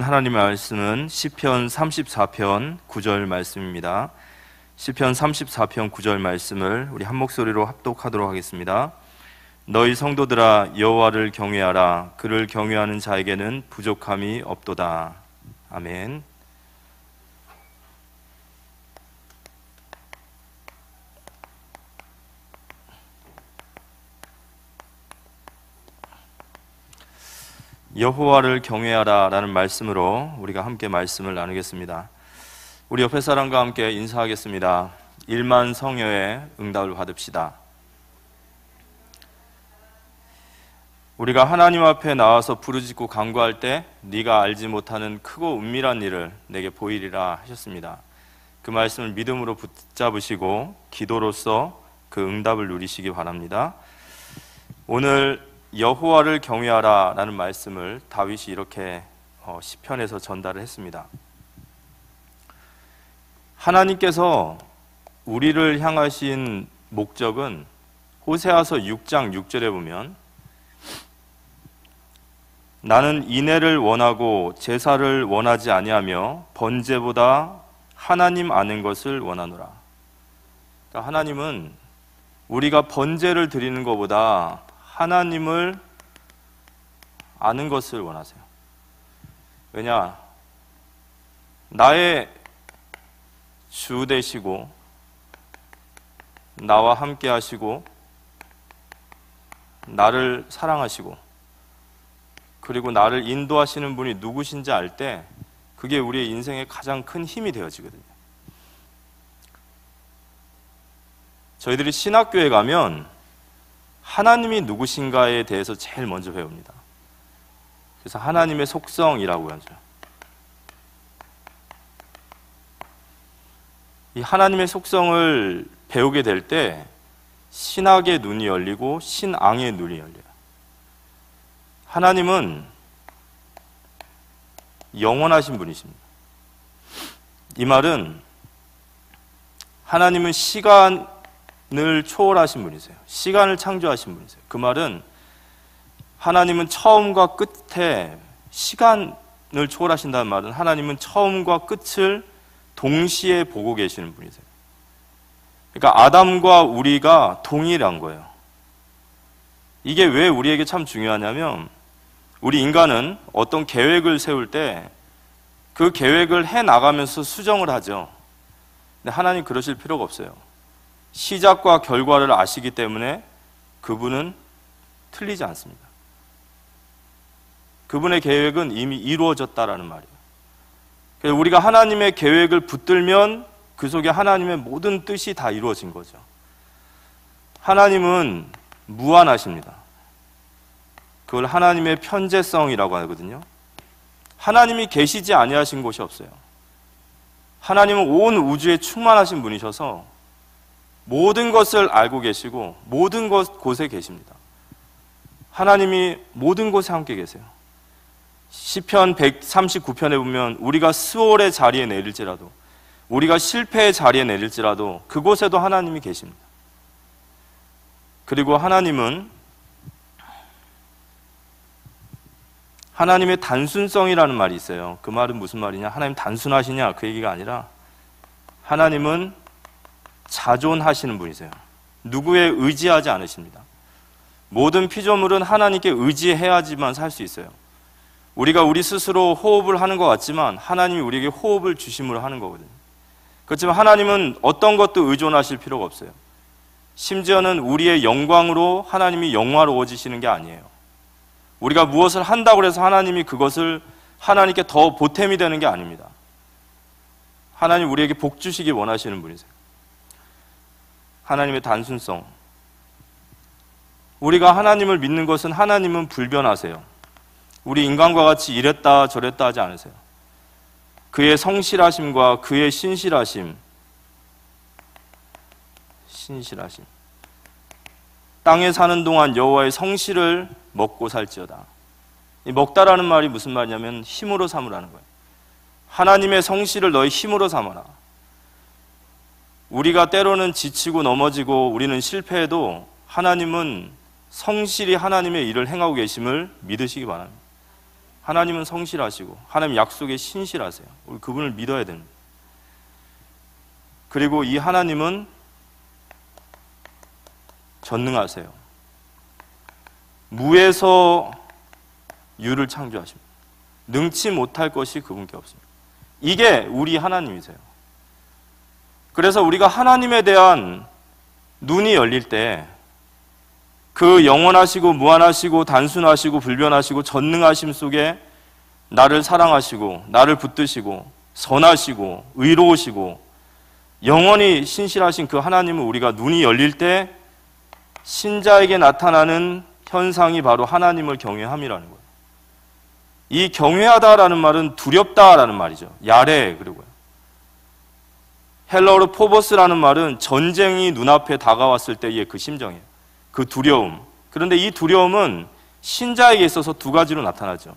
하나님의 말씀은 시편 34편 9절 말씀입니다. 시편 34편 9절 말씀을 우리 한 목소리로 합독하도록 하겠습니다. 너희 성도들아 여호와를 경외하라. 그를 경외하는 자에게는 부족함이 없도다. 아멘. 여호와를 경외하라 라는 말씀으로 우리가 함께 말씀을 나누겠습니다. 우리 옆에 사람과 함께 인사하겠습니다. 일만 성여의 응답을 받읍시다. 우리가 하나님 앞에 나와서 부르짖고 간구할 때 네가 알지 못하는 크고 은밀한 일을 내게 보이리라 하셨습니다. 그 말씀을 믿음으로 붙잡으시고 기도로서 그 응답을 누리시기 바랍니다. 오늘 여호와를 경외하라 라는 말씀을 다윗이 이렇게 시편에서 전달을 했습니다. 하나님께서 우리를 향하신 목적은 호세아서 6장 6절에 보면 나는 인애를 원하고 제사를 원하지 아니하며 번제보다 하나님 아는 것을 원하노라. 그러니까 하나님은 우리가 번제를 드리는 것보다 하나님을 아는 것을 원하세요. 왜냐? 나의 주 되시고 나와 함께 하시고 나를 사랑하시고 그리고 나를 인도하시는 분이 누구신지 알 때 그게 우리의 인생의 가장 큰 힘이 되어지거든요. 저희들이 신학교에 가면 하나님이 누구신가에 대해서 제일 먼저 배웁니다. 그래서 하나님의 속성이라고 하죠. 이 하나님의 속성을 배우게 될 때 신학의 눈이 열리고 신앙의 눈이 열려요. 하나님은 영원하신 분이십니다. 이 말은 하나님은 시간을 초월하신 분이세요. 시간을 창조하신 분이세요. 그 말은 하나님은 처음과 끝에 시간을 초월하신다는 말은 하나님은 처음과 끝을 동시에 보고 계시는 분이세요. 그러니까 아담과 우리가 동일한 거예요. 이게 왜 우리에게 참 중요하냐면 우리 인간은 어떤 계획을 세울 때 그 계획을 해나가면서 수정을 하죠. 근데 하나님 그러실 필요가 없어요. 시작과 결과를 아시기 때문에 그분은 틀리지 않습니다. 그분의 계획은 이미 이루어졌다라는 말이에요. 그래서 우리가 하나님의 계획을 붙들면 그 속에 하나님의 모든 뜻이 다 이루어진 거죠. 하나님은 무한하십니다. 그걸 하나님의 편재성이라고 하거든요. 하나님이 계시지 아니하신 곳이 없어요. 하나님은 온 우주에 충만하신 분이셔서 모든 것을 알고 계시고 모든 곳에 계십니다. 하나님이 모든 곳에 함께 계세요. 시편 139편에 보면 우리가 스올의 자리에 내릴지라도 우리가 실패의 자리에 내릴지라도 그곳에도 하나님이 계십니다. 그리고 하나님의 단순성이라는 말이 있어요. 그 말은 무슨 말이냐? 하나님 단순하시냐? 그 얘기가 아니라 하나님은 자존하시는 분이세요. 누구에 의지하지 않으십니다. 모든 피조물은 하나님께 의지해야지만 살 수 있어요. 우리가 우리 스스로 호흡을 하는 것 같지만 하나님이 우리에게 호흡을 주심으로 하는 거거든요. 그렇지만 하나님은 어떤 것도 의존하실 필요가 없어요. 심지어는 우리의 영광으로 하나님이 영화로워지시는 게 아니에요. 우리가 무엇을 한다고 해서 하나님이 그것을 하나님께 더 보탬이 되는 게 아닙니다. 하나님 우리에게 복 주시기 원하시는 분이세요. 하나님의 단순성. 우리가 하나님을 믿는 것은 하나님은 불변하세요. 우리 인간과 같이 이랬다 저랬다 하지 않으세요. 그의 성실하심과 그의 신실하심. 땅에 사는 동안 여호와의 성실을 먹고 살지어다. 이 먹다라는 말이 무슨 말이냐면 힘으로 삼으라는 거예요. 하나님의 성실을 너의 힘으로 삼아라. 우리가 때로는 지치고 넘어지고 우리는 실패해도 하나님은 성실히 하나님의 일을 행하고 계심을 믿으시기 바랍니다. 하나님은 성실하시고 하나님 약속에 신실하세요. 우리 그분을 믿어야 됩니다. 그리고 이 하나님은 전능하세요. 무에서 유를 창조하십니다. 능치 못할 것이 그분께 없습니다. 이게 우리 하나님이세요. 그래서 우리가 하나님에 대한 눈이 열릴 때 그 영원하시고 무한하시고 단순하시고 불변하시고 전능하심 속에 나를 사랑하시고 나를 붙드시고 선하시고 의로우시고 영원히 신실하신 그 하나님을 우리가 눈이 열릴 때 신자에게 나타나는 현상이 바로 하나님을 경외함이라는 거예요. 이 경외하다라는 말은 두렵다라는 말이죠. 야레 그리고요. 헬라어로 포버스라는 말은 전쟁이 눈앞에 다가왔을 때의 그 심정이에요. 그 두려움. 그런데 이 두려움은 신자에게 있어서 두 가지로 나타나죠.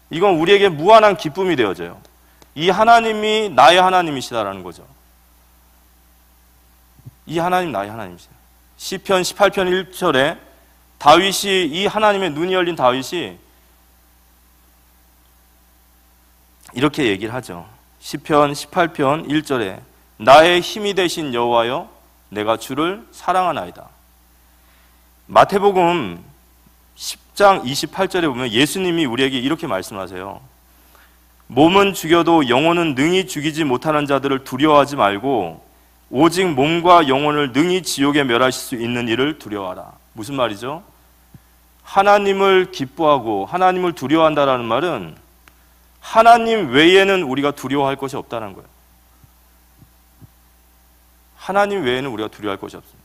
이건 우리에게 무한한 기쁨이 되어져요. 이 하나님이 나의 하나님이시다라는 거죠. 이 하나님 나의 하나님이시다. 시편 18편 1절에 다윗이 이 하나님의 눈이 열린 다윗이 이렇게 얘기를 하죠. 시편 18편 1절에 나의 힘이 되신 여호와여 내가 주를 사랑하나이다. 마태복음 10장 28절에 보면 예수님이 우리에게 이렇게 말씀하세요. 몸은 죽여도 영혼은 능히 죽이지 못하는 자들을 두려워하지 말고 오직 몸과 영혼을 능히 지옥에 멸하실 수 있는 이를 두려워하라. 무슨 말이죠? 하나님을 기뻐하고 하나님을 두려워한다라는 말은 하나님 외에는 우리가 두려워할 것이 없다는 거예요. 하나님 외에는 우리가 두려워할 것이 없습니다.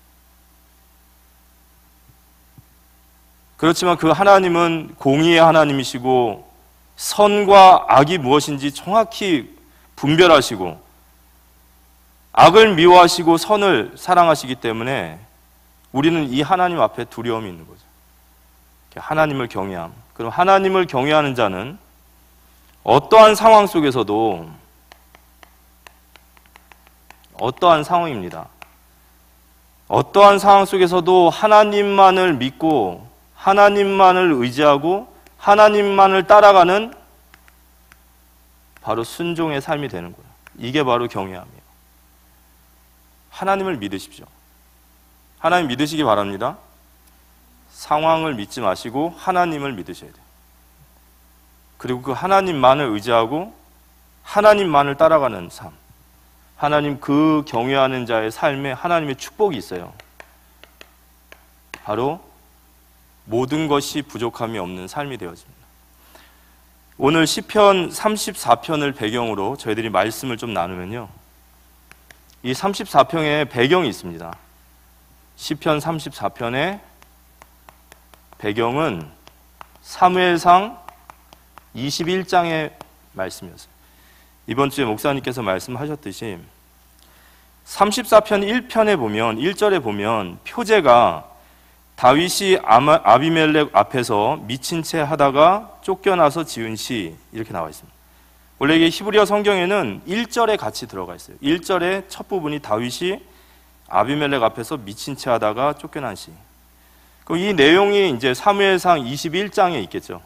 그렇지만 그 하나님은 공의의 하나님이시고 선과 악이 무엇인지 정확히 분별하시고 악을 미워하시고 선을 사랑하시기 때문에 우리는 이 하나님 앞에 두려움이 있는 거죠. 하나님을 경외함. 그럼 하나님을 경외하는 자는 어떠한 상황 속에서도 어떠한 상황입니다. 어떠한 상황 속에서도 하나님만을 믿고 하나님만을 의지하고 하나님만을 따라가는 바로 순종의 삶이 되는 거예요. 이게 바로 경외함이에요. 하나님을 믿으십시오. 하나님 믿으시기 바랍니다. 상황을 믿지 마시고 하나님을 믿으셔야 돼요. 그리고 그 하나님만을 의지하고 하나님만을 따라가는 삶. 하나님 그 경외하는 자의 삶에 하나님의 축복이 있어요. 바로 모든 것이 부족함이 없는 삶이 되어집니다. 오늘 시편 34편을 배경으로 저희들이 말씀을 좀 나누면요. 이 34편에 배경이 있습니다. 시편 34편의 배경은 사무엘상 21장의 말씀이었어요. 이번 주에 목사님께서 말씀하셨듯이 34편 1편에 보면 1절에 보면 표제가 다윗이 아비멜렉 앞에서 미친 채 하다가 쫓겨나서 지은 시 이렇게 나와 있습니다. 원래 이게 히브리어 성경에는 1절에 같이 들어가 있어요. 1절의 첫 부분이 다윗이 아비멜렉 앞에서 미친 채 하다가 쫓겨난 시. 그럼 이 내용이 이제 사무엘상 21장에 있겠죠.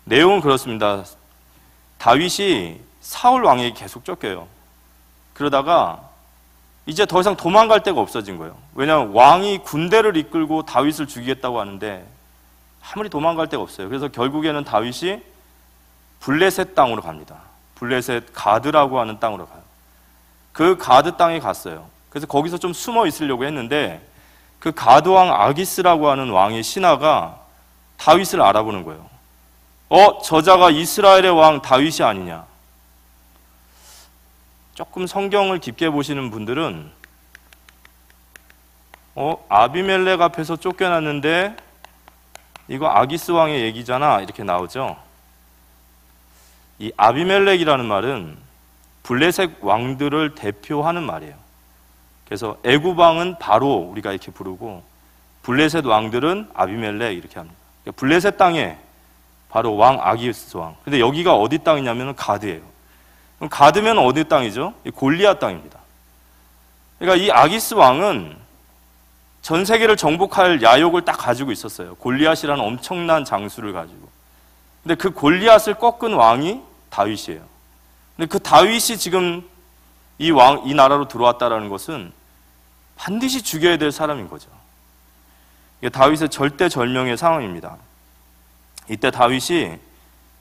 내용은 그렇습니다. 다윗이 사울 왕에게 계속 쫓겨요. 그러다가 이제 더 이상 도망갈 데가 없어진 거예요. 왜냐하면 왕이 군대를 이끌고 다윗을 죽이겠다고 하는데 아무리 도망갈 데가 없어요. 그래서 결국에는 다윗이 블레셋 땅으로 갑니다. 블레셋 가드라고 하는 땅으로 가요. 그 가드 땅에 갔어요. 그래서 거기서 좀 숨어 있으려고 했는데 그 가드 왕 아기스라고 하는 왕의 신하가 다윗을 알아보는 거예요. 저자가 이스라엘의 왕 다윗이 아니냐. 조금 성경을 깊게 보시는 분들은 아비멜렉 앞에서 쫓겨났는데 이거 아기스 왕의 얘기잖아 이렇게 나오죠. 이 아비멜렉이라는 말은 블레셋 왕들을 대표하는 말이에요. 그래서 애굽 왕은 바로 우리가 이렇게 부르고 블레셋 왕들은 아비멜렉 이렇게 합니다. 그러니까 블레셋 땅에 바로 왕 아기스 왕. 근데 여기가 어디 땅이냐면 가드예요. 그럼 가드면 어디 땅이죠? 골리앗 땅입니다. 그러니까 이 아기스 왕은 전 세계를 정복할 야욕을 딱 가지고 있었어요. 골리앗이라는 엄청난 장수를 가지고. 근데 그 골리앗을 꺾은 왕이 다윗이에요. 근데 그 다윗이 지금 이 나라로 들어왔다라는 것은 반드시 죽여야 될 사람인 거죠. 이게 다윗의 절대절명의 상황입니다. 이때 다윗이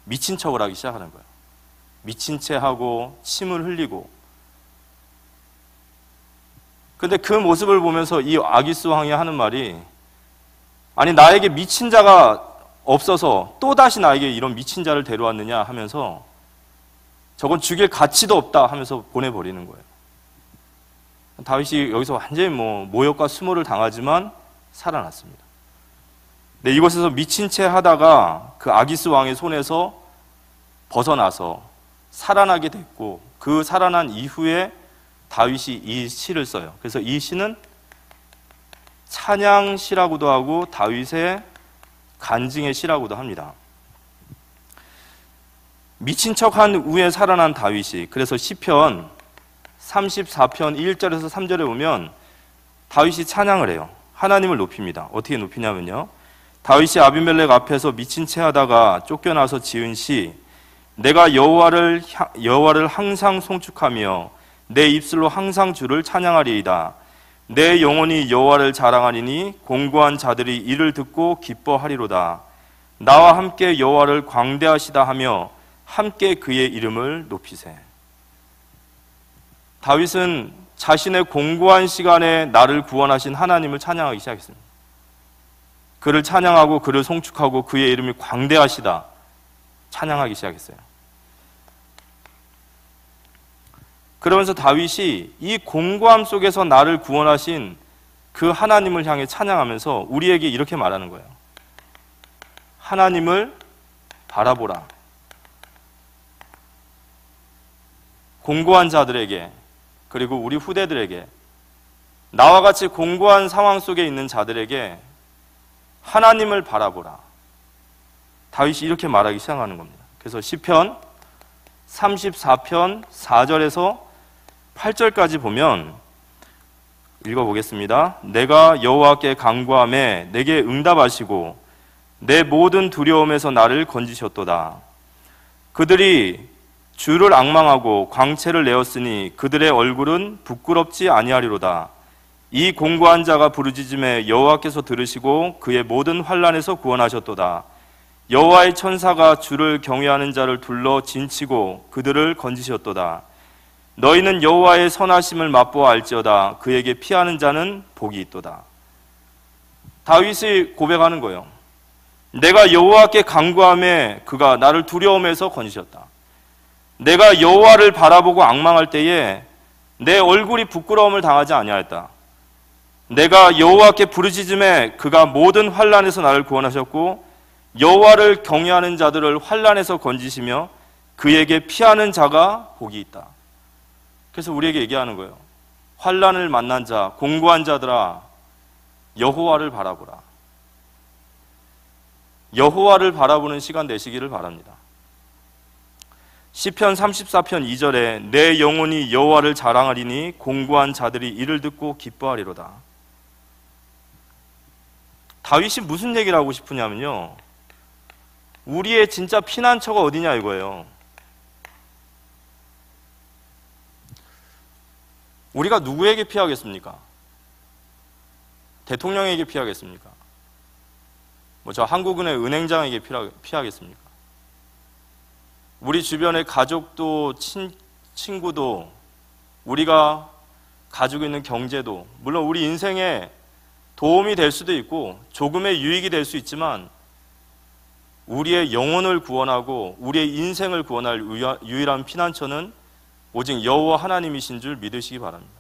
미친 척을 하기 시작하는 거예요. 미친 채 하고 침을 흘리고. 근데 그 모습을 보면서 이 아기스 왕이 하는 말이, 아니 나에게 미친 자가 없어서 또다시 나에게 이런 미친 자를 데려왔느냐 하면서 저건 죽일 가치도 없다 하면서 보내버리는 거예요. 다윗이 여기서 완전히 모욕과 수모를 당하지만 살아났습니다. 근데 이곳에서 미친 채 하다가 그 아기스 왕의 손에서 벗어나서 살아나게 됐고, 그 살아난 이후에 다윗이 이 시를 써요. 그래서 이 시는 찬양시라고도 하고 다윗의 간증의 시라고도 합니다. 미친 척한 후에 살아난 다윗이, 그래서 시편 34편 1절에서 3절에 보면 다윗이 찬양을 해요. 하나님을 높입니다. 어떻게 높이냐면요, 다윗이 아비멜렉 앞에서 미친 채 하다가 쫓겨나서 지은 시, 내가 여호와를 항상 송축하며 내 입술로 항상 주를 찬양하리이다. 내 영혼이 여호와를 자랑하리니 공고한 자들이 이를 듣고 기뻐하리로다. 나와 함께 여호와를 광대하시다 하며 함께 그의 이름을 높이세. 다윗은 자신의 공고한 시간에 나를 구원하신 하나님을 찬양하기 시작했습니다. 그를 찬양하고 그를 송축하고 그의 이름이 광대하시다 찬양하기 시작했어요. 그러면서 다윗이 이 공고함 속에서 나를 구원하신 그 하나님을 향해 찬양하면서 우리에게 이렇게 말하는 거예요. 하나님을 바라보라. 공고한 자들에게, 그리고 우리 후대들에게, 나와 같이 공고한 상황 속에 있는 자들에게 하나님을 바라보라. 다윗이 이렇게 말하기 시작하는 겁니다. 그래서 시편 34편 4절에서 8절까지 보면 읽어보겠습니다. 내가 여호와께 간구하매 내게 응답하시고 내 모든 두려움에서 나를 건지셨도다. 그들이 주를 앙망하고 광채를 내었으니 그들의 얼굴은 부끄럽지 아니하리로다. 이 공고한 자가 부르짖음에 여호와께서 들으시고 그의 모든 환난에서 구원하셨도다. 여호와의 천사가 주를 경외하는 자를 둘러 진치고 그들을 건지셨도다. 너희는 여호와의 선하심을 맛보아 알지어다. 그에게 피하는 자는 복이 있도다. 다윗이 고백하는 거예요. 내가 여호와께 간구하며 그가 나를 두려움에서 건지셨다. 내가 여호와를 바라보고 앙망할 때에 내 얼굴이 부끄러움을 당하지 아니하였다. 내가 여호와께 부르짖음에 그가 모든 환난에서 나를 구원하셨고 여호와를 경외하는 자들을 환난에서 건지시며 그에게 피하는 자가 복이 있다. 그래서 우리에게 얘기하는 거예요. 환난을 만난 자, 공고한 자들아, 여호와를 바라보라. 여호와를 바라보는 시간 되시기를 바랍니다. 시편 34편 2절에 내 영혼이 여호와를 자랑하리니 공고한 자들이 이를 듣고 기뻐하리로다. 다윗이 무슨 얘기를 하고 싶으냐면요, 우리의 진짜 피난처가 어디냐 이거예요. 우리가 누구에게 피하겠습니까? 대통령에게 피하겠습니까? 저 한국은행 은행장에게 피하겠습니까? 우리 주변의 가족도 친구도, 우리가 가지고 있는 경제도, 물론 우리 인생에 도움이 될 수도 있고 조금의 유익이 될 수 있지만 우리의 영혼을 구원하고 우리의 인생을 구원할 유일한 피난처는 오직 여호와 하나님이신 줄 믿으시기 바랍니다.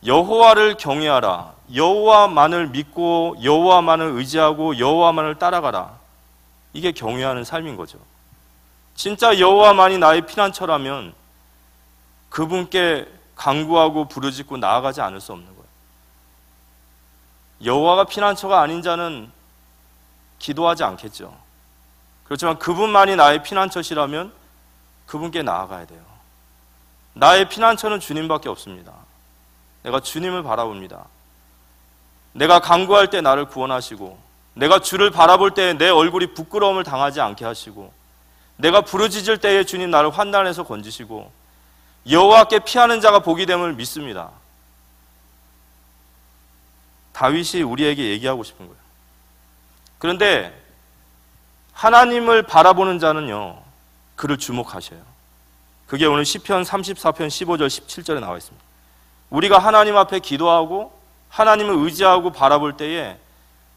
여호와를 경외하라. 여호와만을 믿고 여호와만을 의지하고 여호와만을 따라가라. 이게 경외하는 삶인 거죠. 진짜 여호와만이 나의 피난처라면 그분께 간구하고 부르짖고 나아가지 않을 수 없는 거예요. 여호와가 피난처가 아닌 자는 기도하지 않겠죠. 그렇지만 그분만이 나의 피난처시라면 그분께 나아가야 돼요. 나의 피난처는 주님밖에 없습니다. 내가 주님을 바라봅니다. 내가 간구할 때 나를 구원하시고 내가 주를 바라볼 때에 내 얼굴이 부끄러움을 당하지 않게 하시고, 내가 부르짖을 때에 주님 나를 환난에서 건지시고, 여호와께 피하는 자가 복이 됨을 믿습니다. 다윗이 우리에게 얘기하고 싶은 거예요. 그런데 하나님을 바라보는 자는요, 그를 주목하셔요. 그게 오늘 시편 34편 15절 17절에 나와 있습니다. 우리가 하나님 앞에 기도하고 하나님을 의지하고 바라볼 때에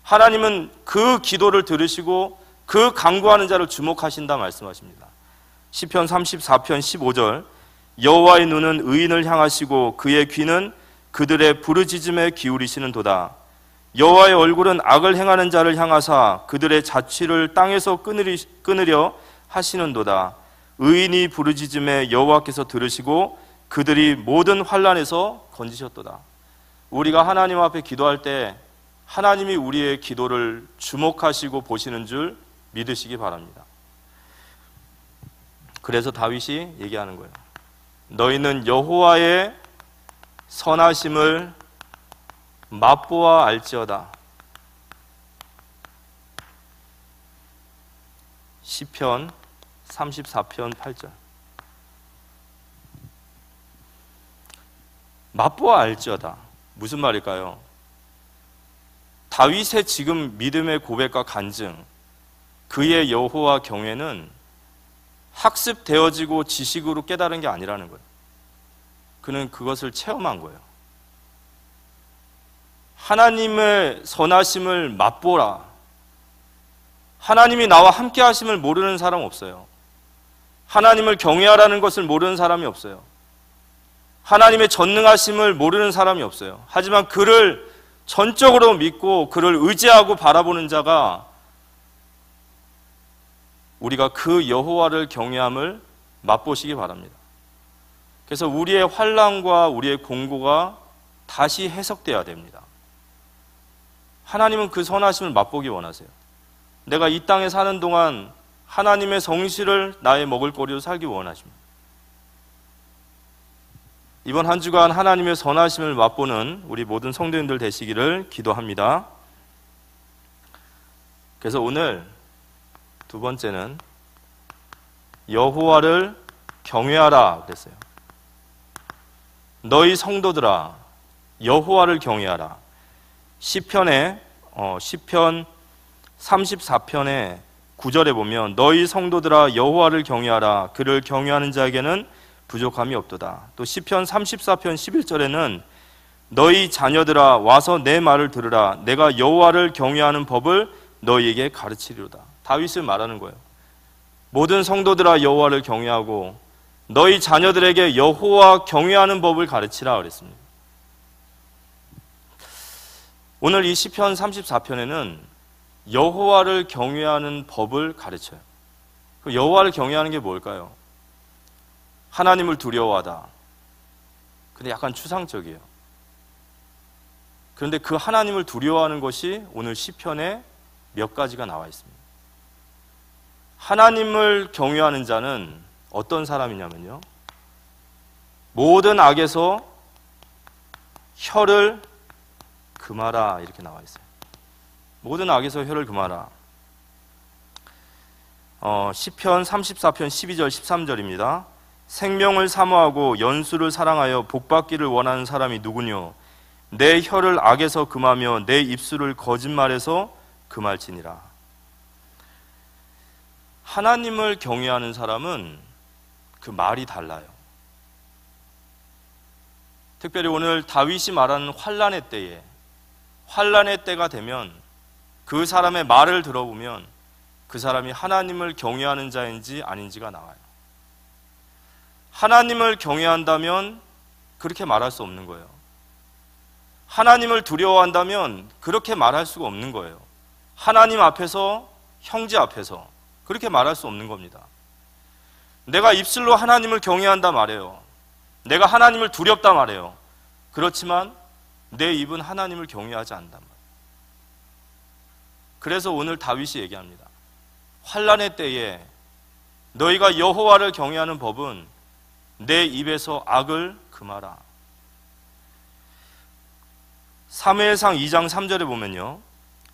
하나님은 그 기도를 들으시고 그 간구하는 자를 주목하신다 말씀하십니다. 시편 34편 15절, 여호와의 눈은 의인을 향하시고 그의 귀는 그들의 부르짖음에 기울이시는도다. 여호와의 얼굴은 악을 행하는 자를 향하사 그들의 자취를 땅에서 끊으려 하시는도다. 의인이 부르짖음에 여호와께서 들으시고 그들이 모든 환난에서 건지셨도다. 우리가 하나님 앞에 기도할 때 하나님이 우리의 기도를 주목하시고 보시는 줄 믿으시기 바랍니다. 그래서 다윗이 얘기하는 거예요. 너희는 여호와의 선하심을 맛보아 알지어다. 시편 34편 8절. 맛보아 알지어다. 무슨 말일까요? 다윗의 지금 믿음의 고백과 간증, 그의 여호와 경외는 학습되어지고 지식으로 깨달은 게 아니라는 거예요. 그는 그것을 체험한 거예요. 하나님의 선하심을 맛보라. 하나님이 나와 함께 하심을 모르는 사람 없어요. 하나님을 경외하라는 것을 모르는 사람이 없어요. 하나님의 전능하심을 모르는 사람이 없어요. 하지만 그를 전적으로 믿고 그를 의지하고 바라보는 자가 우리가 그 여호와를 경외함을 맛보시기 바랍니다. 그래서 우리의 환난과 우리의 공고가 다시 해석돼야 됩니다. 하나님은 그 선하심을 맛보기 원하세요. 내가 이 땅에 사는 동안 하나님의 성실을 나의 먹을거리로 살기 원하십니다. 이번 한 주간 하나님의 선하심을 맛보는 우리 모든 성도님들 되시기를 기도합니다. 그래서 오늘 두 번째는 여호와를 경외하라 그랬어요. 너희 성도들아 여호와를 경외하라. 시편 34편의 9절에 보면 너희 성도들아 여호와를 경외하라. 그를 경외하는 자에게는 부족함이 없도다. 또 시편 34편 11절에는 너희 자녀들아 와서 내 말을 들으라. 내가 여호와를 경외하는 법을 너희에게 가르치리로다. 다윗을 말하는 거예요. 모든 성도들아 여호와를 경외하고 너희 자녀들에게 여호와 경외하는 법을 가르치라 그랬습니다. 오늘 이 시편 34편에는 여호와를 경외하는 법을 가르쳐요. 여호와를 경외하는 게 뭘까요? 하나님을 두려워하다. 근데 약간 추상적이에요. 그런데 그 하나님을 두려워하는 것이 오늘 시편에 몇 가지가 나와 있습니다. 하나님을 경외하는 자는 어떤 사람이냐면요, 모든 악에서 혀를 금하라 이렇게 나와 있어요. 모든 악에서 혀를 금하라. 시편 34편 12절 13절입니다. 생명을 사모하고 연수를 사랑하여 복받기를 원하는 사람이 누구뇨? 내 혀를 악에서 금하며 내 입술을 거짓말에서 금할지니라. 하나님을 경외하는 사람은 그 말이 달라요. 특별히 오늘 다윗이 말하는 환난의 때에, 환난의 때가 되면 그 사람의 말을 들어보면 그 사람이 하나님을 경외하는 자인지 아닌지가 나와요. 하나님을 경외한다면 그렇게 말할 수 없는 거예요. 하나님을 두려워한다면 그렇게 말할 수가 없는 거예요. 하나님 앞에서, 형제 앞에서 그렇게 말할 수 없는 겁니다. 내가 입술로 하나님을 경외한다 말해요. 내가 하나님을 두렵다 말해요. 그렇지만 내 입은 하나님을 경외하지 않는단 말이에요. 그래서 오늘 다윗이 얘기합니다. 환난의 때에 너희가 여호와를 경외하는 법은 내 입에서 악을 금하라. 사무엘상 2장 3절에 보면요,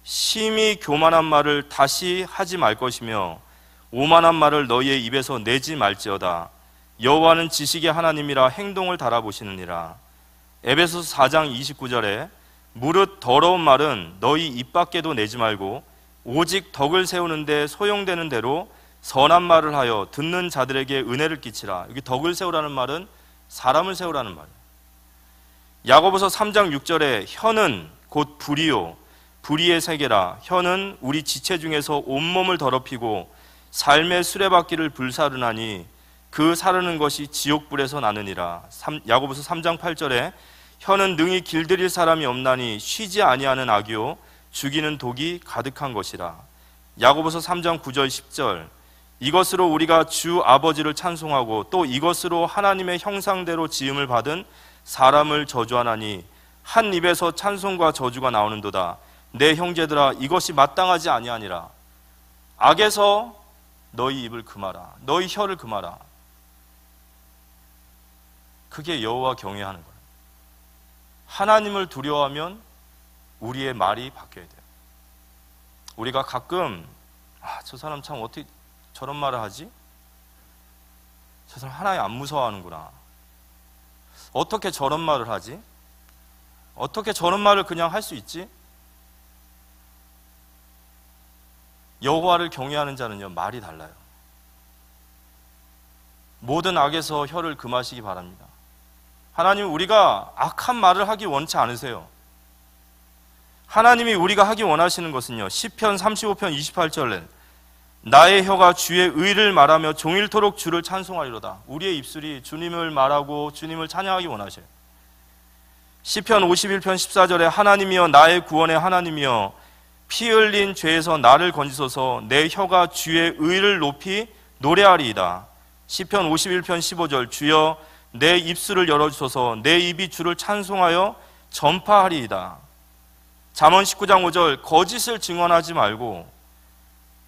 심히 교만한 말을 다시 하지 말 것이며 오만한 말을 너희의 입에서 내지 말지어다. 여호와는 지식의 하나님이라 행동을 달아보시느니라. 에베소서 4장 29절에 무릇 더러운 말은 너희 입 밖에도 내지 말고 오직 덕을 세우는데 소용되는 대로 선한 말을 하여 듣는 자들에게 은혜를 끼치라. 여기 덕을 세우라는 말은 사람을 세우라는 말이에요. 야고보서 3장 6절에 혀는 곧 불이요 불의의 세계라. 혀는 우리 지체 중에서 온몸을 더럽히고 삶의 수레바퀴를 불사르나니 그 사르는 것이 지옥불에서 나느니라. 야고보서 3장 8절에 혀는 능히 길들일 사람이 없나니 쉬지 아니하는 악이요 죽이는 독이 가득한 것이라. 야고보서 3장 9절 10절 이것으로 우리가 주 아버지를 찬송하고 또 이것으로 하나님의 형상대로 지음을 받은 사람을 저주하나니 한 입에서 찬송과 저주가 나오는도다. 내 형제들아 이것이 마땅하지 아니하니라. 악에서 너희 입을 금하라. 너희 혀를 금하라. 그게 여호와 경외하는 거예요. 하나님을 두려워하면 우리의 말이 바뀌어야 돼요. 우리가 가끔 저 사람 참 어떻게 저런 말을 하지? 저 사람 하나님 안 무서워하는구나. 어떻게 저런 말을 하지? 어떻게 저런 말을 그냥 할 수 있지? 여호와를 경외하는 자는요 말이 달라요. 모든 악에서 혀를 금하시기 바랍니다. 하나님 우리가 악한 말을 하기 원치 않으세요. 하나님이 우리가 하기 원하시는 것은요 시편 35편 28절에 나의 혀가 주의 의를 말하며 종일토록 주를 찬송하리로다. 우리의 입술이 주님을 말하고 주님을 찬양하기 원하셔요. 시편 51편 14절에 하나님이여 나의 구원의 하나님이여 피 흘린 죄에서 나를 건지소서. 내 혀가 주의 의를 높이 노래하리이다. 시편 51편 15절 주여 내 입술을 열어주소서. 내 입이 주를 찬송하여 전파하리이다. 잠언 19장 5절 거짓을 증언하지 말고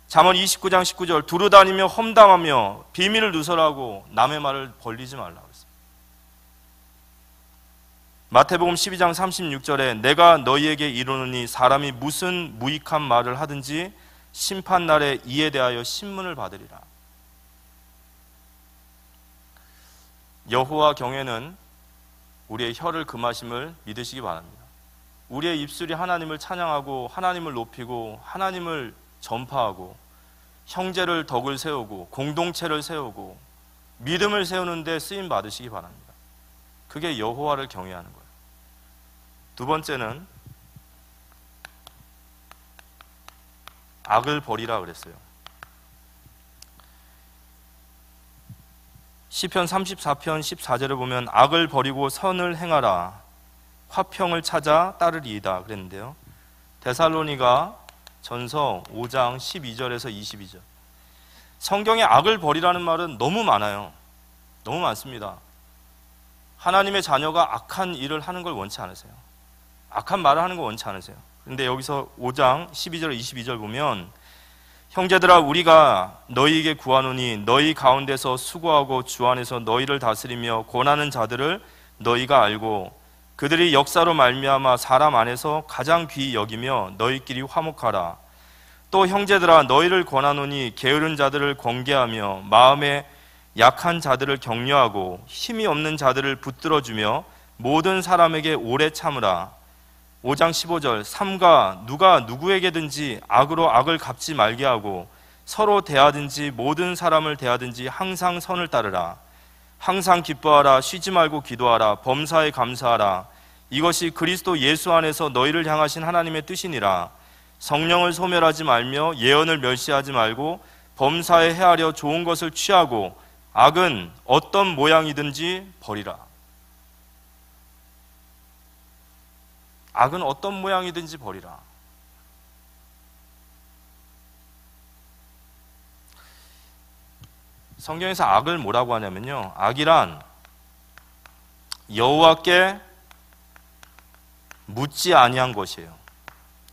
잠언 29장 19절 두루다니며 험담하며 비밀을 누설하고 남의 말을 벌리지 말라고 했습니다. 마태복음 12장 36절에 내가 너희에게 이르노니 사람이 무슨 무익한 말을 하든지 심판날에 이에 대하여 신문을 받으리라. 여호와 경외는 우리의 혀를 금하심을 믿으시기 바랍니다. 우리의 입술이 하나님을 찬양하고 하나님을 높이고 하나님을 전파하고 형제를 덕을 세우고 공동체를 세우고 믿음을 세우는데 쓰임 받으시기 바랍니다. 그게 여호와를 경외하는 거예요. 두 번째는 악을 버리라 그랬어요. 시편 34편 14절에 보면 악을 버리고 선을 행하라 화평을 찾아 따르리이다 그랬는데요. 데살로니가 전서 5장 12절에서 22절 성경에 악을 버리라는 말은 너무 많아요. 너무 많습니다. 하나님의 자녀가 악한 일을 하는 걸 원치 않으세요. 악한 말을 하는 걸 원치 않으세요. 그런데 여기서 5장 12절 22절 보면 형제들아 우리가 너희에게 구하노니 너희 가운데서 수고하고 주 안에서 너희를 다스리며 권하는 자들을 너희가 알고 그들이 역사로 말미암아 사람 안에서 가장 귀히 여기며 너희끼리 화목하라. 또 형제들아 너희를 권하노니 게으른 자들을 권계하며 마음에 약한 자들을 격려하고 힘이 없는 자들을 붙들어주며 모든 사람에게 오래 참으라. 5장 15절 삼가 누가 누구에게든지 악으로 악을 갚지 말게 하고 서로 대하든지 모든 사람을 대하든지 항상 선을 따르라. 항상 기뻐하라. 쉬지 말고 기도하라. 범사에 감사하라. 이것이 그리스도 예수 안에서 너희를 향하신 하나님의 뜻이니라. 성령을 소멸하지 말며 예언을 멸시하지 말고 범사에 헤아려 좋은 것을 취하고 악은 어떤 모양이든지 버리라. 악은 어떤 모양이든지 버리라. 성경에서 악을 뭐라고 하냐면요, 악이란 여호와께 묻지 아니한 것이에요.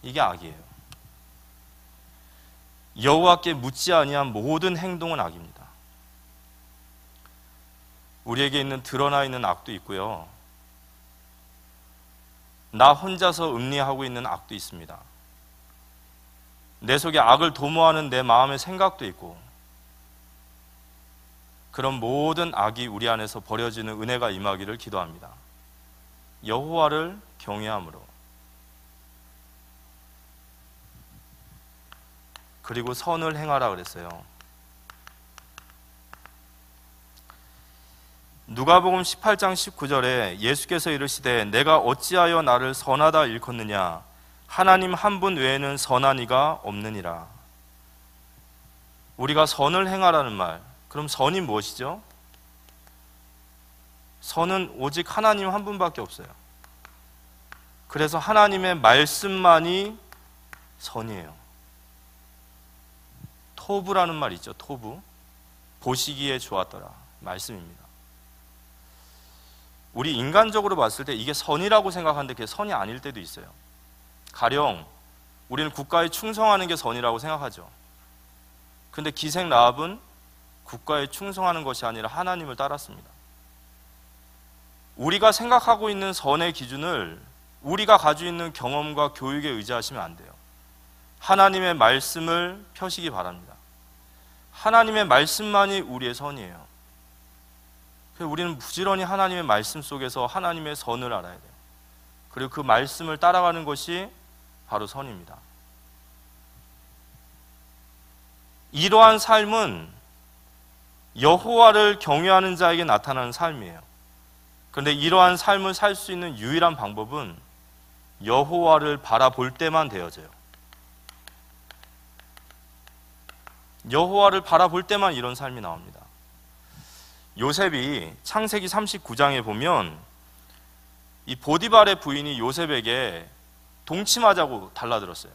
이게 악이에요. 여호와께 묻지 아니한 모든 행동은 악입니다. 우리에게 있는 드러나 있는 악도 있고요, 나 혼자서 음리하고 있는 악도 있습니다. 내 속에 악을 도모하는 내 마음의 생각도 있고, 그런 모든 악이 우리 안에서 버려지는 은혜가 임하기를 기도합니다. 여호와를 경외함으로, 그리고 선을 행하라 그랬어요. 누가복음 18장 19절에 예수께서 이르시되 내가 어찌하여 나를 선하다 일컫느냐, 하나님 한 분 외에는 선한 이가 없느니라. 우리가 선을 행하라는 말, 그럼 선이 무엇이죠? 선은 오직 하나님 한 분밖에 없어요. 그래서 하나님의 말씀만이 선이에요. 토부라는 말 있죠. 토부, 보시기에 좋았더라, 말씀입니다. 우리 인간적으로 봤을 때 이게 선이라고 생각하는데 그게 선이 아닐 때도 있어요. 가령 우리는 국가에 충성하는 게 선이라고 생각하죠. 근데 기생 라합은 국가에 충성하는 것이 아니라 하나님을 따랐습니다. 우리가 생각하고 있는 선의 기준을 우리가 가지고 있는 경험과 교육에 의지하시면 안 돼요. 하나님의 말씀을 펴시기 바랍니다. 하나님의 말씀만이 우리의 선이에요. 우리는 부지런히 하나님의 말씀 속에서 하나님의 선을 알아야 돼요. 그리고 그 말씀을 따라가는 것이 바로 선입니다. 이러한 삶은 여호와를 경외하는 자에게 나타나는 삶이에요. 그런데 이러한 삶을 살 수 있는 유일한 방법은 여호와를 바라볼 때만 되어져요. 여호와를 바라볼 때만 이런 삶이 나옵니다. 요셉이 창세기 39장에 보면 이 보디발의 부인이 요셉에게 동침하자고 달라들었어요.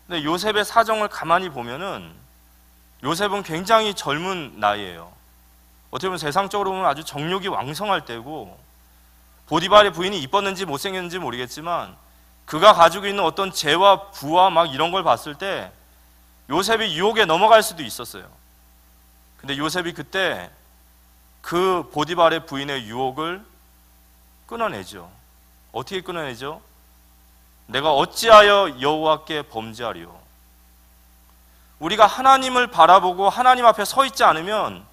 근데 요셉의 사정을 가만히 보면은 요셉은 굉장히 젊은 나이예요. 어떻게 보면 세상적으로 보면 아주 정욕이 왕성할 때고, 보디발의 부인이 이뻤는지 못생겼는지 모르겠지만 그가 가지고 있는 어떤 재와 부와 막 이런 걸 봤을 때 요셉이 유혹에 넘어갈 수도 있었어요. 근데 요셉이 그때 그 보디발의 부인의 유혹을 끊어내죠. 어떻게 끊어내죠? 내가 어찌하여 여호와께 범죄하리요. 우리가 하나님을 바라보고 하나님 앞에 서 있지 않으면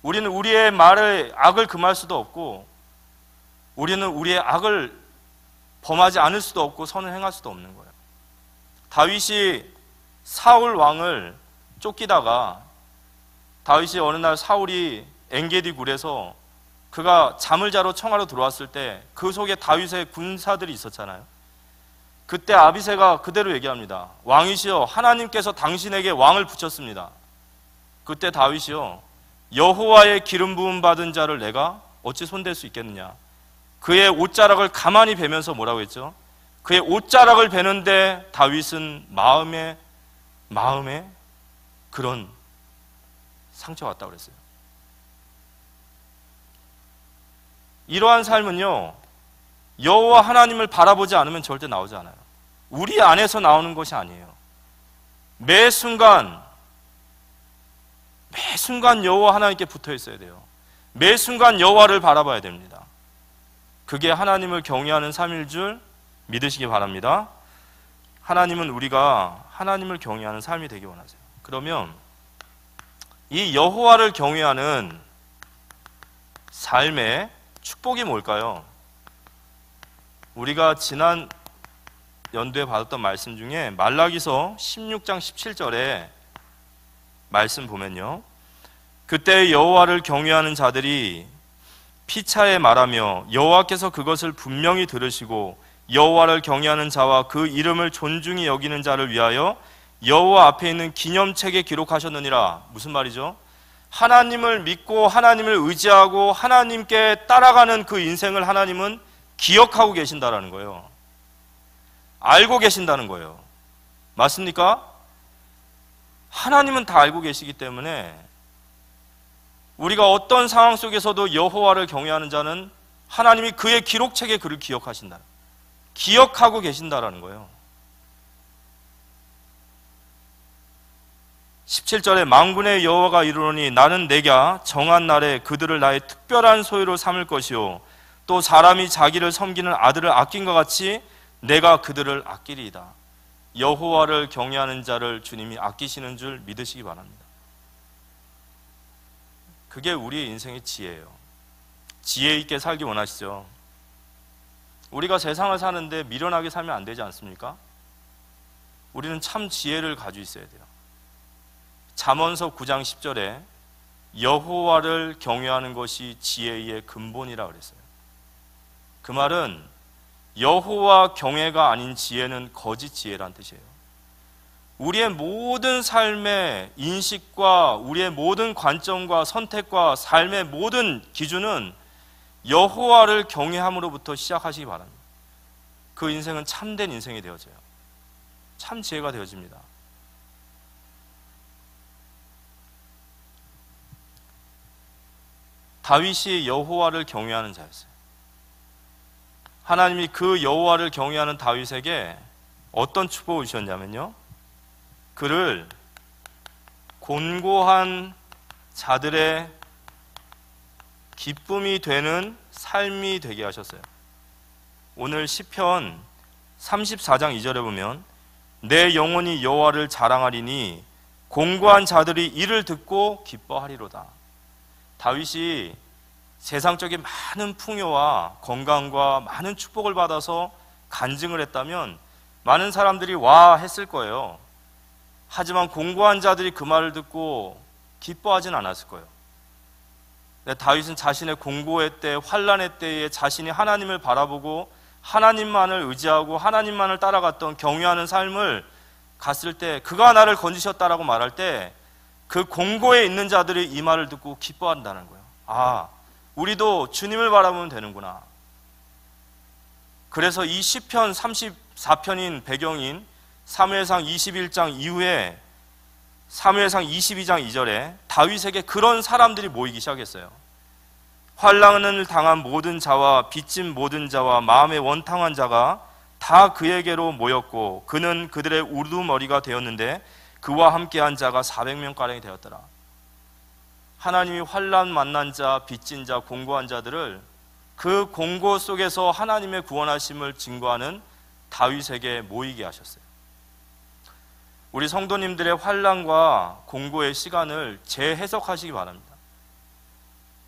우리는 우리의 말에 악을 금할 수도 없고, 우리는 우리의 악을 범하지 않을 수도 없고 선을 행할 수도 없는 거예요. 다윗이 사울 왕을 쫓기다가 다윗이 어느 날 사울이 엔게디 굴에서 그가 잠을 자러 청하러 들어왔을 때 그 속에 다윗의 군사들이 있었잖아요. 그때 아비새가 그대로 얘기합니다. 왕이시여, 하나님께서 당신에게 왕을 붙였습니다. 그때 다윗이요, 여호와의 기름 부음 받은 자를 내가 어찌 손댈 수 있겠느냐. 그의 옷자락을 가만히 베면서 뭐라고 했죠? 그의 옷자락을 베는데 다윗은 마음에 그런 상처가 왔다고 그랬어요. 이러한 삶은요, 여호와 하나님을 바라보지 않으면 절대 나오지 않아요. 우리 안에서 나오는 것이 아니에요. 매 순간 여호와 하나님께 붙어 있어야 돼요. 매 순간 여호와를 바라봐야 됩니다. 그게 하나님을 경외하는 삶일 줄 믿으시기 바랍니다. 하나님은 우리가 하나님을 경외하는 삶이 되기 원하세요. 그러면 이 여호와를 경외하는 삶의 축복이 뭘까요? 우리가 지난 연도에 받았던 말씀 중에 말라기서 16장 17절에 말씀 보면요, 그때 여호와를 경외하는 자들이 피차에 말하며 여호와께서 그것을 분명히 들으시고 여호와를 경외하는 자와 그 이름을 존중히 여기는 자를 위하여 여호와 앞에 있는 기념책에 기록하셨느니라. 무슨 말이죠? 하나님을 믿고 하나님을 의지하고 하나님께 따라가는 그 인생을 하나님은 기억하고 계신다라는 거예요. 알고 계신다는 거예요. 맞습니까? 하나님은 다 알고 계시기 때문에 우리가 어떤 상황 속에서도 여호와를 경외하는 자는 하나님이 그의 기록책에 그를 기억하신다. 기억하고 계신다라는 거예요. 17절에 만군의 여호와가 이르노니 나는 내가 정한 날에 그들을 나의 특별한 소유로 삼을 것이요 또 사람이 자기를 섬기는 아들을 아낀 것 같이 내가 그들을 아끼리이다. 여호와를 경외하는 자를 주님이 아끼시는 줄 믿으시기 바랍니다. 그게 우리의 인생의 지혜예요. 지혜 있게 살기 원하시죠? 우리가 세상을 사는데 미련하게 살면 안 되지 않습니까? 우리는 참 지혜를 가지고 있어야 돼요. 잠언서 9장 10절에 여호와를 경외하는 것이 지혜의 근본이라 그랬어요. 그 말은 여호와 경외가 아닌 지혜는 거짓 지혜란 뜻이에요. 우리의 모든 삶의 인식과 우리의 모든 관점과 선택과 삶의 모든 기준은 여호와를 경외함으로부터 시작하시기 바랍니다. 그 인생은 참된 인생이 되어져요. 참 지혜가 되어집니다. 다윗이 여호와를 경외하는 자였어요. 하나님이 그 여호와를 경외하는 다윗에게 어떤 축복을 주셨냐면요, 그를 곤고한 자들의 기쁨이 되는 삶이 되게 하셨어요. 오늘 시편 34장 2절에 보면 내 영혼이 여호와를 자랑하리니 곤고한 자들이 이를 듣고 기뻐하리로다. 다윗이 세상적인 많은 풍요와 건강과 많은 축복을 받아서 간증을 했다면 많은 사람들이 와 했을 거예요. 하지만 곤고한 자들이 그 말을 듣고 기뻐하진 않았을 거예요. 다윗은 자신의 공고의 때, 환난의 때에 자신이 하나님을 바라보고 하나님만을 의지하고 하나님만을 따라갔던 경외하는 삶을 갔을 때, 그가 나를 건지셨다라고 말할 때 그 공고에 있는 자들이 이 말을 듣고 기뻐한다는 거예요. 아, 우리도 주님을 바라보면 되는구나. 그래서 이 시편 34편인 배경인 사무엘상 21장 이후에 사무엘상 22장 2절에 다윗에게 그런 사람들이 모이기 시작했어요. 환난을 당한 모든 자와 빚진 모든 자와 마음에 원탕한 자가 다 그에게로 모였고 그는 그들의 우두머리가 되었는데 그와 함께한 자가 400명가량이 되었더라. 하나님이 환난 만난 자, 빚진 자, 공고한 자들을 그 공고 속에서 하나님의 구원하심을 증거하는 다윗에게 모이게 하셨어요. 우리 성도님들의 환난과 공고의 시간을 재해석하시기 바랍니다.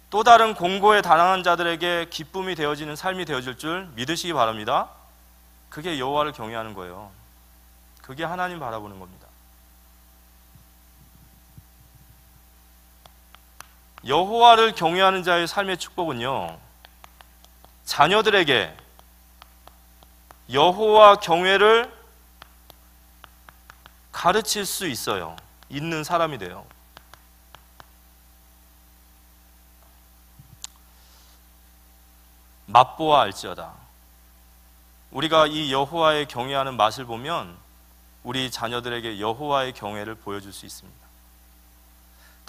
또 다른 공고에 당한 자들에게 기쁨이 되어지는 삶이 되어질 줄 믿으시기 바랍니다. 그게 여호와를 경외하는 거예요. 그게 하나님 바라보는 겁니다. 여호와를 경외하는 자의 삶의 축복은요, 자녀들에게 여호와 경외를 가르칠 수 있어요. 있는 사람이 돼요. 맛보아 알지어다. 우리가 이 여호와의 경외하는 맛을 보면 우리 자녀들에게 여호와의 경외를 보여줄 수 있습니다.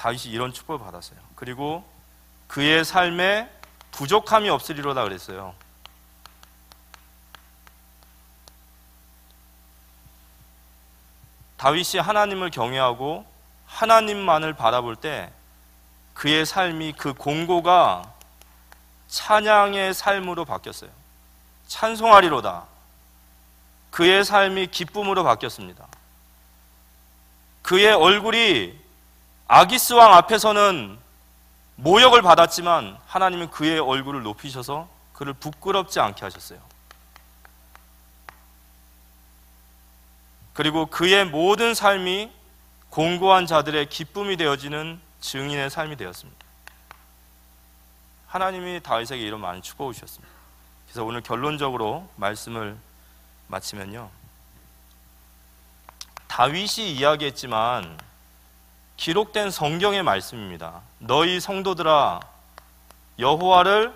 다윗이 이런 축복을 받았어요. 그리고 그의 삶에 부족함이 없으리로다 그랬어요. 다윗이 하나님을 경외하고 하나님만을 바라볼 때 그의 삶이, 그 공고가 찬양의 삶으로 바뀌었어요. 찬송하리로다. 그의 삶이 기쁨으로 바뀌었습니다. 그의 얼굴이 아기스 왕 앞에서는 모욕을 받았지만 하나님은 그의 얼굴을 높이셔서 그를 부끄럽지 않게 하셨어요. 그리고 그의 모든 삶이 공고한 자들의 기쁨이 되어지는 증인의 삶이 되었습니다. 하나님이 다윗에게 이런 많은 축복을 주셨습니다. 그래서 오늘 결론적으로 말씀을 마치면요, 다윗이 이야기했지만 기록된 성경의 말씀입니다. 너희 성도들아 여호와를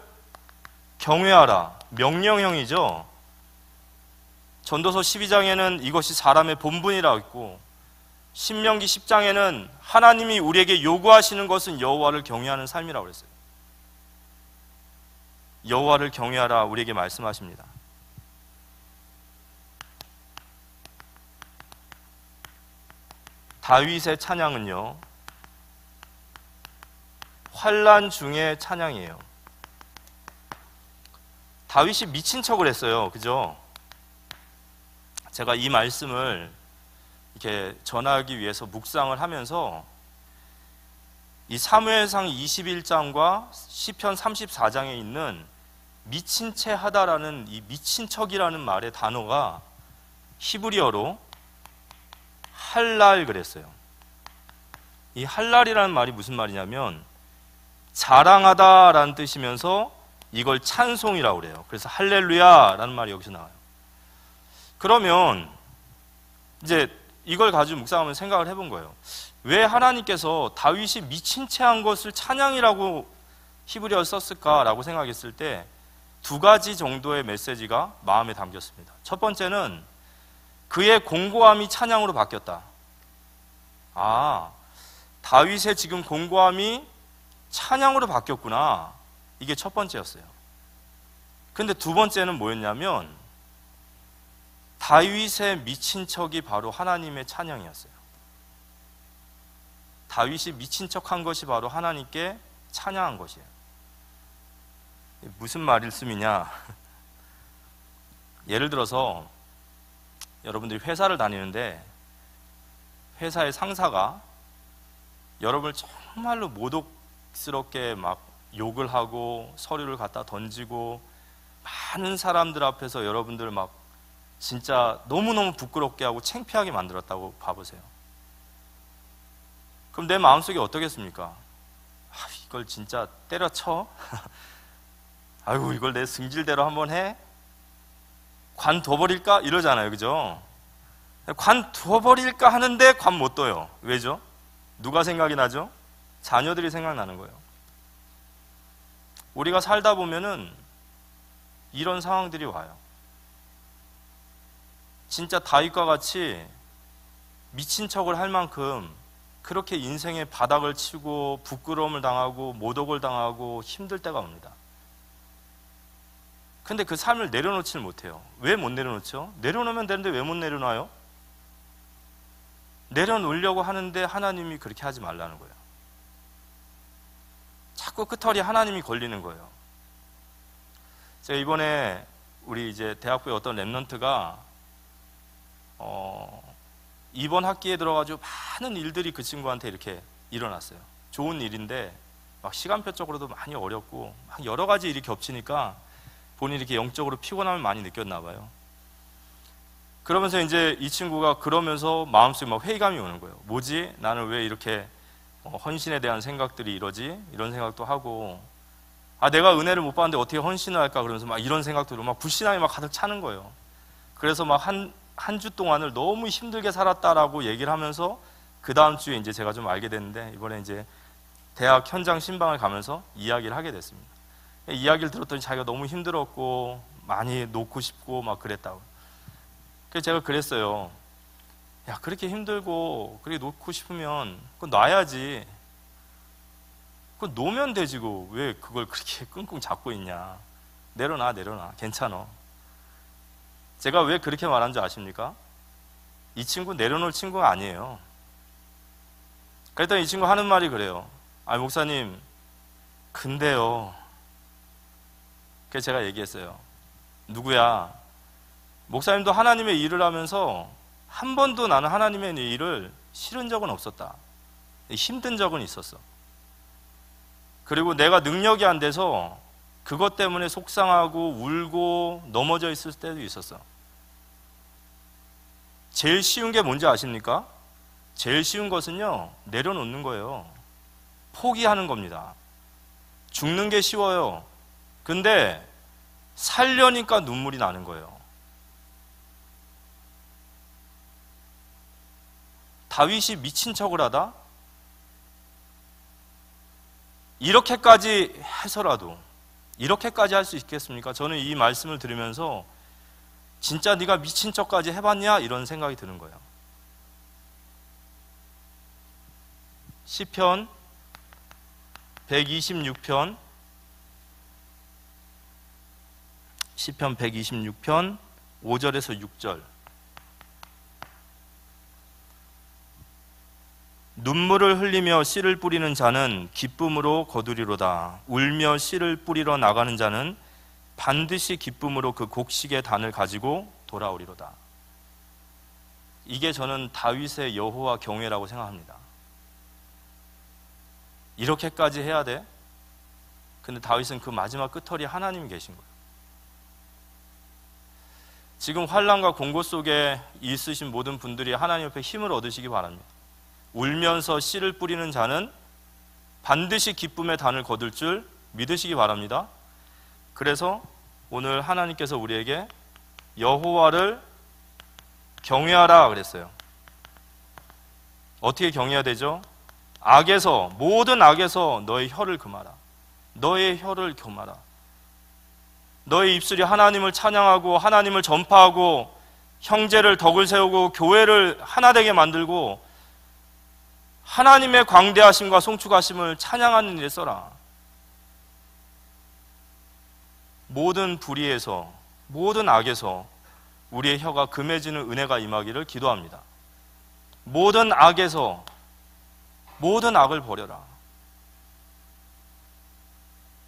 경외하라. 명령형이죠. 전도서 12장에는 이것이 사람의 본분이라고 했고, 신명기 10장에는 하나님이 우리에게 요구하시는 것은 여호와를 경외하는 삶이라고 그랬어요. 여호와를 경외하라 우리에게 말씀하십니다. 다윗의 찬양은요, 환난 중의 찬양이에요. 다윗이 미친 척을 했어요. 그죠? 제가 이 말씀을 이렇게 전하기 위해서 묵상을 하면서 이 사무엘상 21장과 시편 34장에 있는 미친 채 하다라는 이 미친 척이라는 말의 단어가 히브리어로 할랄 그랬어요. 이 할랄이라는 말이 무슨 말이냐면 자랑하다라는 뜻이면서 이걸 찬송이라고 그래요. 그래서 할렐루야라는 말이 여기서 나와요. 그러면 이제 이걸 가지고 묵상하면 생각을 해본 거예요. 왜 하나님께서 다윗이 미친 채 한 것을 찬양이라고 히브리어를 썼을까라고 생각했을 때 두 가지 정도의 메시지가 마음에 담겼습니다. 첫 번째는 그의 공고함이 찬양으로 바뀌었다. 아, 다윗의 지금 공고함이 찬양으로 바뀌었구나. 이게 첫 번째였어요. 근데 두 번째는 뭐였냐면 다윗의 미친 척이 바로 하나님의 찬양이었어요. 다윗이 미친 척한 것이 바로 하나님께 찬양한 것이에요. 무슨 말씀이냐? 예를 들어서 여러분들이 회사를 다니는데 회사의 상사가 여러분을 정말로 모독스럽게 막 욕을 하고 서류를 갖다 던지고 많은 사람들 앞에서 여러분들 막 진짜 너무너무 부끄럽게 하고 창피하게 만들었다고 봐보세요. 그럼 내 마음속에 어떠겠습니까? 이걸 진짜 때려쳐? 아이고 이걸 내 승질대로 한번 해? 관둬버릴까? 이러잖아요. 그죠? 관둬버릴까 하는데 관 못 둬요. 왜죠? 누가 생각이 나죠? 자녀들이 생각나는 거예요. 우리가 살다 보면은 이런 상황들이 와요. 진짜 다윗과 같이 미친 척을 할 만큼 그렇게 인생의 바닥을 치고 부끄러움을 당하고 모독을 당하고 힘들 때가 옵니다. 근데 그 삶을 내려놓지를 못해요. 왜 못 내려놓죠? 내려놓으면 되는데 왜 못 내려놔요? 내려놓으려고 하는데 하나님이 그렇게 하지 말라는 거예요. 자꾸 끄털이 하나님이 걸리는 거예요. 제가 이번에 우리 이제 대학부의 어떤 랩런트가 이번 학기에 들어가지고 많은 일들이 그 친구한테 이렇게 일어났어요. 좋은 일인데 막 시간표적으로도 많이 어렵고 막 여러 가지 일이 겹치니까 본인이 이렇게 영적으로 피곤함을 많이 느꼈나 봐요. 그러면서 이제 이 친구가 그러면서 마음속에 막 회의감이 오는 거예요. 뭐지? 나는 왜 이렇게 헌신에 대한 생각들이 이러지? 이런 생각도 하고 내가 은혜를 못 받는데 어떻게 헌신을 할까? 그러면서 막 이런 생각들로 막 불신앙이 막 가득 차는 거예요. 그래서 막 한 주 동안을 너무 힘들게 살았다라고 얘기를 하면서 그 다음 주에 이제 제가 좀 알게 됐는데 이번에 이제 대학 현장 신방을 가면서 이야기를 하게 됐습니다. 이야기를 들었더니 자기가 너무 힘들었고 많이 놓고 싶고 막 그랬다고. 그래서 제가 그랬어요. 야, 그렇게 힘들고 그렇게 놓고 싶으면 그거 놔야지. 그거 놓으면 되지. 왜 그걸 그렇게 끙끙 잡고 있냐. 내려놔 괜찮아. 제가 왜 그렇게 말한 줄 아십니까? 이 친구 내려놓을 친구가 아니에요. 그랬더니 이 친구 하는 말이 그래요. 목사님 근데요. 그래서 제가 얘기했어요. 누구야? 목사님도 하나님의 일을 하면서 한 번도 나는 하나님의 일을 싫은 적은 없었다. 힘든 적은 있었어. 그리고 내가 능력이 안 돼서 그것 때문에 속상하고 울고 넘어져 있을 때도 있었어. 제일 쉬운 게 뭔지 아십니까? 제일 쉬운 것은요, 내려놓는 거예요. 포기하는 겁니다. 죽는 게 쉬워요. 근데 살려니까 눈물이 나는 거예요. 다윗이 미친 척을 하다? 이렇게까지 해서라도 이렇게까지 할 수 있겠습니까? 저는 이 말씀을 들으면서 진짜 네가 미친 척까지 해봤냐? 이런 생각이 드는 거예요. 시편 126편 5절에서 6절. 눈물을 흘리며 씨를 뿌리는 자는 기쁨으로 거두리로다. 울며 씨를 뿌리러 나가는 자는 반드시 기쁨으로 그 곡식의 단을 가지고 돌아오리로다. 이게 저는 다윗의 여호와 경외라고 생각합니다. 이렇게까지 해야 돼? 근데 다윗은 그 마지막 끝털이 하나님이 계신 거예요. 지금 환난과 공고 속에 있으신 모든 분들이 하나님 옆에 힘을 얻으시기 바랍니다. 울면서 씨를 뿌리는 자는 반드시 기쁨의 단을 거둘 줄 믿으시기 바랍니다. 그래서 오늘 하나님께서 우리에게 여호와를 경외하라 그랬어요. 어떻게 경외해야 되죠? 악에서, 모든 악에서 너의 혀를 금하라. 너의 혀를 금하라. 너의 입술이 하나님을 찬양하고 하나님을 전파하고 형제를 덕을 세우고 교회를 하나 되게 만들고 하나님의 광대하심과 송축하심을 찬양하는 일에 써라. 모든 불의에서, 모든 악에서 우리의 혀가 금해지는 은혜가 임하기를 기도합니다. 모든 악에서 모든 악을 버려라.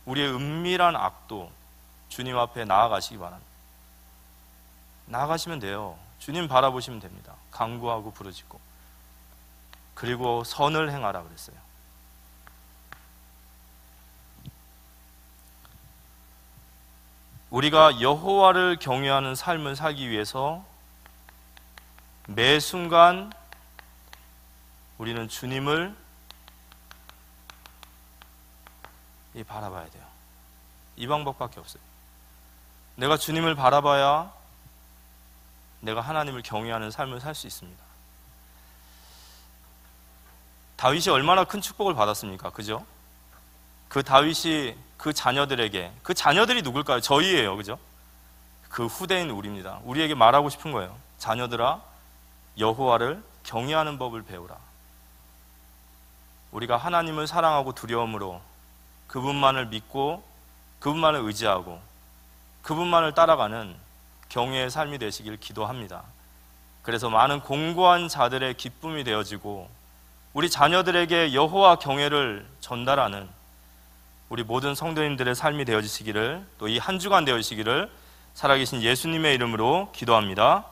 우리의 은밀한 악도 주님 앞에 나아가시기 바랍니다. 나아가시면 돼요. 주님 바라보시면 됩니다. 간구하고 부르짖고. 그리고 선을 행하라 그랬어요. 우리가 여호와를 경외하는 삶을 살기 위해서 매 순간 우리는 주님을 바라봐야 돼요. 이 방법밖에 없어요. 내가 주님을 바라봐야 내가 하나님을 경외하는 삶을 살 수 있습니다. 다윗이 얼마나 큰 축복을 받았습니까? 그죠? 그 다윗이 그 자녀들에게, 그 자녀들이 누굴까요? 저희예요. 그죠? 그 후대인 우리입니다. 우리에게 말하고 싶은 거예요. 자녀들아, 여호와를 경외하는 법을 배우라. 우리가 하나님을 사랑하고 두려움으로 그분만을 믿고 그분만을 의지하고 그분만을 따라가는 경외의 삶이 되시길 기도합니다. 그래서 많은 공고한 자들의 기쁨이 되어지고 우리 자녀들에게 여호와 경외를 전달하는 우리 모든 성도님들의 삶이 되어지시기를, 또 이 한 주간 되어지시기를 살아계신 예수님의 이름으로 기도합니다.